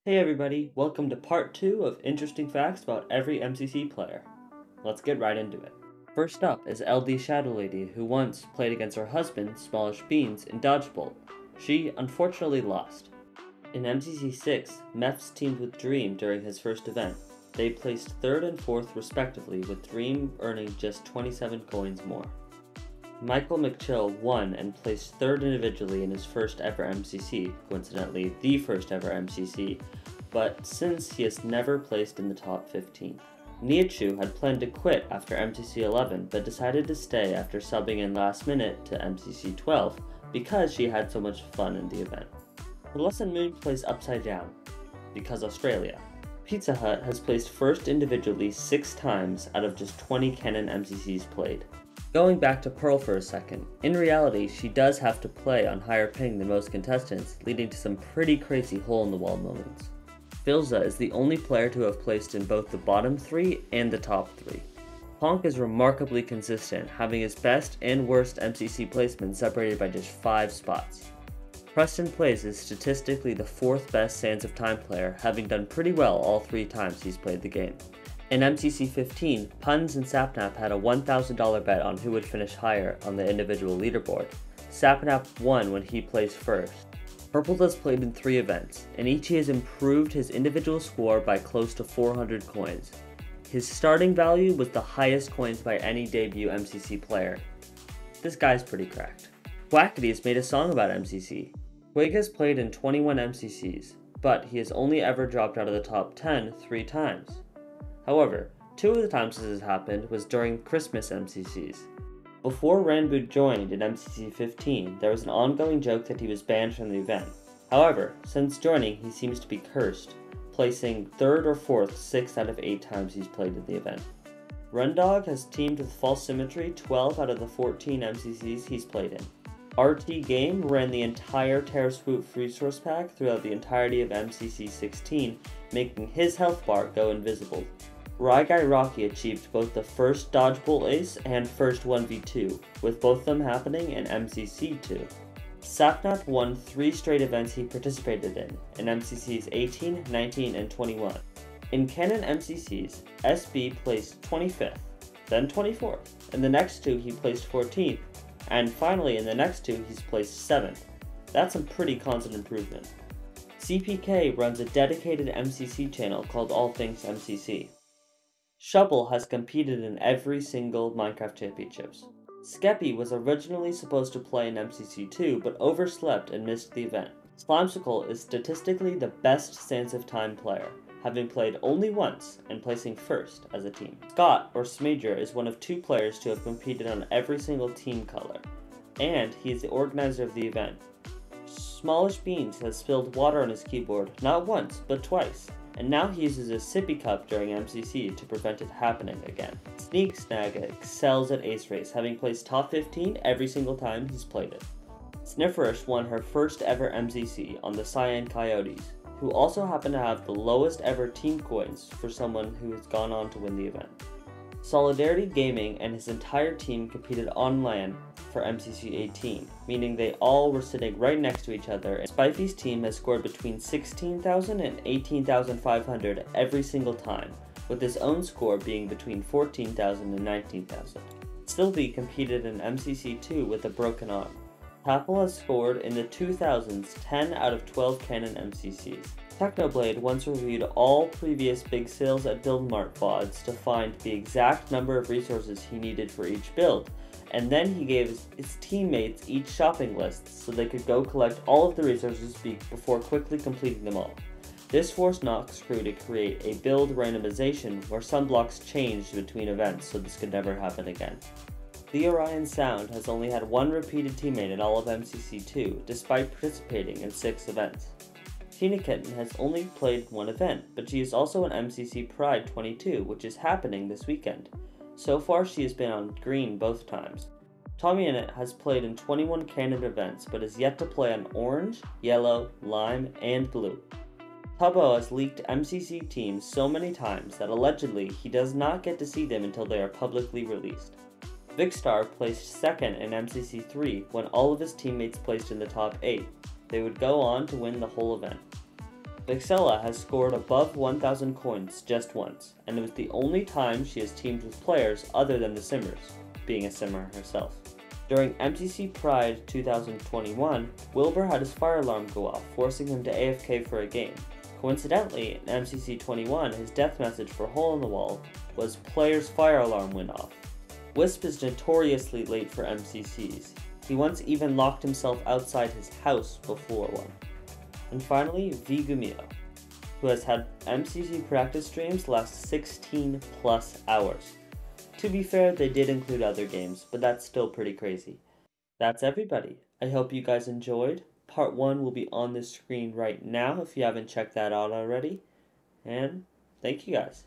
Hey everybody, welcome to part 2 of interesting facts about every MCC player. Let's get right into it. First up is LD Shadow Lady, who once played against her husband, Smallish Beans, in Dodgeball. She unfortunately lost. In MCC 6, Mefs teamed with Dream during his first event. They placed 3rd and 4th respectively, with Dream earning just 27 coins more. Michael McChill won and placed 3rd individually in his first ever MCC, coincidentally the first ever MCC, but since he has never placed in the top 15. Niachu had planned to quit after MCC 11 but decided to stay after subbing in last minute to MCC 12 because she had so much fun in the event. Lesson Moon plays upside down, because Australia. Pizza Hut has placed 1st individually 6 times out of just 20 canon MCCs played. Going back to Pearl for a second, in reality she does have to play on higher ping than most contestants, leading to some pretty crazy hole-in-the-wall moments. Filza is the only player to have placed in both the bottom 3 and the top 3. Honk is remarkably consistent, having his best and worst MCC placement separated by just 5 spots. Preston Plays is statistically the 4th best Sands of Time player, having done pretty well all 3 times he's played the game. In MCC 15, Puns and Sapnap had a $1,000 bet on who would finish higher on the individual leaderboard. Sapnap won when he placed first. Purple has played in 3 events, and each he has improved his individual score by close to 400 coins. His starting value was the highest coins by any debut MCC player. This guy's pretty cracked. Wackity has made a song about MCC. Wig has played in 21 MCCs, but he has only ever dropped out of the top 10 3 times. However, 2 of the times this has happened was during Christmas MCCs. Before Ranboot joined in MCC 15, there was an ongoing joke that he was banned from the event. However, since joining, he seems to be cursed, placing 3rd or 4th 6 out of 8 times he's played in the event. Rundog has teamed with False Symmetry 12 out of the 14 MCCs he's played in. RT Game ran the entire Terror Swoop resource pack throughout the entirety of MCC 16, making his health bar go invisible. Ryguy Rocky achieved both the first Dodgeball Ace and first 1v2, with both of them happening in MCC 2. Sapnap won 3 straight events he participated in MCCs 18, 19, and 21. In canon MCCs, SB placed 25th, then 24th. In the next 2 he placed 14th, and finally in the next 2 he's placed 7th. That's some pretty constant improvement. CPK runs a dedicated MCC channel called All Things MCC. Shovel has competed in every single Minecraft Championships. Skeppy was originally supposed to play in MCC 2 but overslept and missed the event. Slimesicle is statistically the best Sands of Time player, having played only once and placing 1st as a team. Scott, or Smajor, is one of 2 players to have competed on every single team color, and he is the organizer of the event. Smallish Beans has spilled water on his keyboard not once, but twice, and now he uses a sippy cup during MCC to prevent it happening again. Sneak Snag excels at Ace Race, having placed top 15 every single time he's played it. Snifferish won her first ever MCC on the Cyan Coyotes, who also happen to have the lowest ever team coins for someone who has gone on to win the event. Solidarity Gaming and his entire team competed on LAN for MCC 18, meaning they all were sitting right next to each other, and Spifey's team has scored between 16,000 and 18,500 every single time, with his own score being between 14,000 and 19,000. Sylvie competed in MCC 2 with a broken arm. Tapple has scored in the 2000s 10 out of 12 canon MCCs. Technoblade once reviewed all previous big sales at BuildMart VODs to find the exact number of resources he needed for each build, and then he gave his teammates each shopping list so they could go collect all of the resources before quickly completing them all. This forced Nox crew to create a build randomization where some blocks changed between events so this could never happen again. The Orion Sound has only had 1 repeated teammate in all of MCC 2, despite participating in 6 events. Tina Kitten has only played 1 event, but she is also in MCC Pride 22, which is happening this weekend. So far she has been on green both times. Tommy Innit has played in 21 canon events, but is yet to play on orange, yellow, lime, and blue. Tubbo has leaked MCC teams so many times that allegedly he does not get to see them until they are publicly released. Vicstar placed 2nd in MCC 3 when all of his teammates placed in the top 8. They would go on to win the whole event. Vixella has scored above 1,000 coins just once, and it was the only time she has teamed with players other than the Simmers, being a Simmer herself. During MCC Pride 2021, Wilbur had his fire alarm go off, forcing him to AFK for a game. Coincidentally, in MCC 21, his death message for Hole in the Wall was "Player's fire alarm went off." Wisp is notoriously late for MCCs. He once even locked himself outside his house before one. And finally, Vigumio, who has had MCC practice streams last 16 plus hours. To be fair, they did include other games, but that's still pretty crazy. That's everybody. I hope you guys enjoyed. Part 1 will be on the screen right now if you haven't checked that out already. And thank you guys.